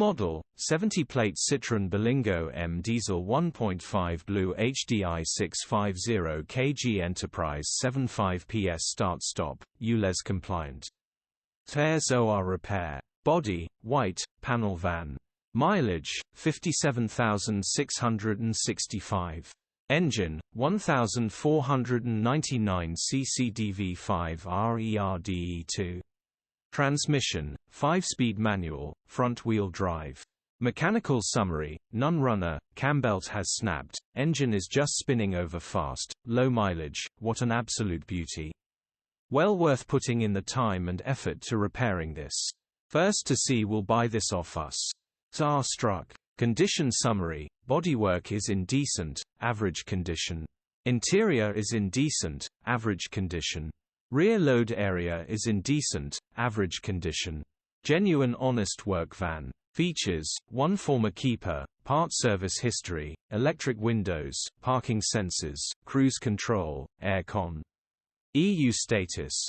Model, 70-plate Citroën Berlingo M Diesel 1.5 BlueHDi 650Kg Enterprise 75 PS Start-Stop, ULEZ compliant. Tears OR repair. Body, white, panel van. Mileage, 57,665. Engine, 1,499 cc DV5 RERDE2. Transmission, 5-speed manual, front-wheel drive. Mechanical summary, none runner, cambelt has snapped, engine is just spinning over fast, low mileage, what an absolute beauty. Well worth putting in the time and effort to repairing this. First to see will buy this off us. Starstruck. Condition summary, bodywork is in decent, average condition. Interior is in decent, average condition. Rear load area is in decent, average condition. Genuine honest work van. Features, 1 former keeper, part service history, electric windows, parking sensors, cruise control, air con. EU status,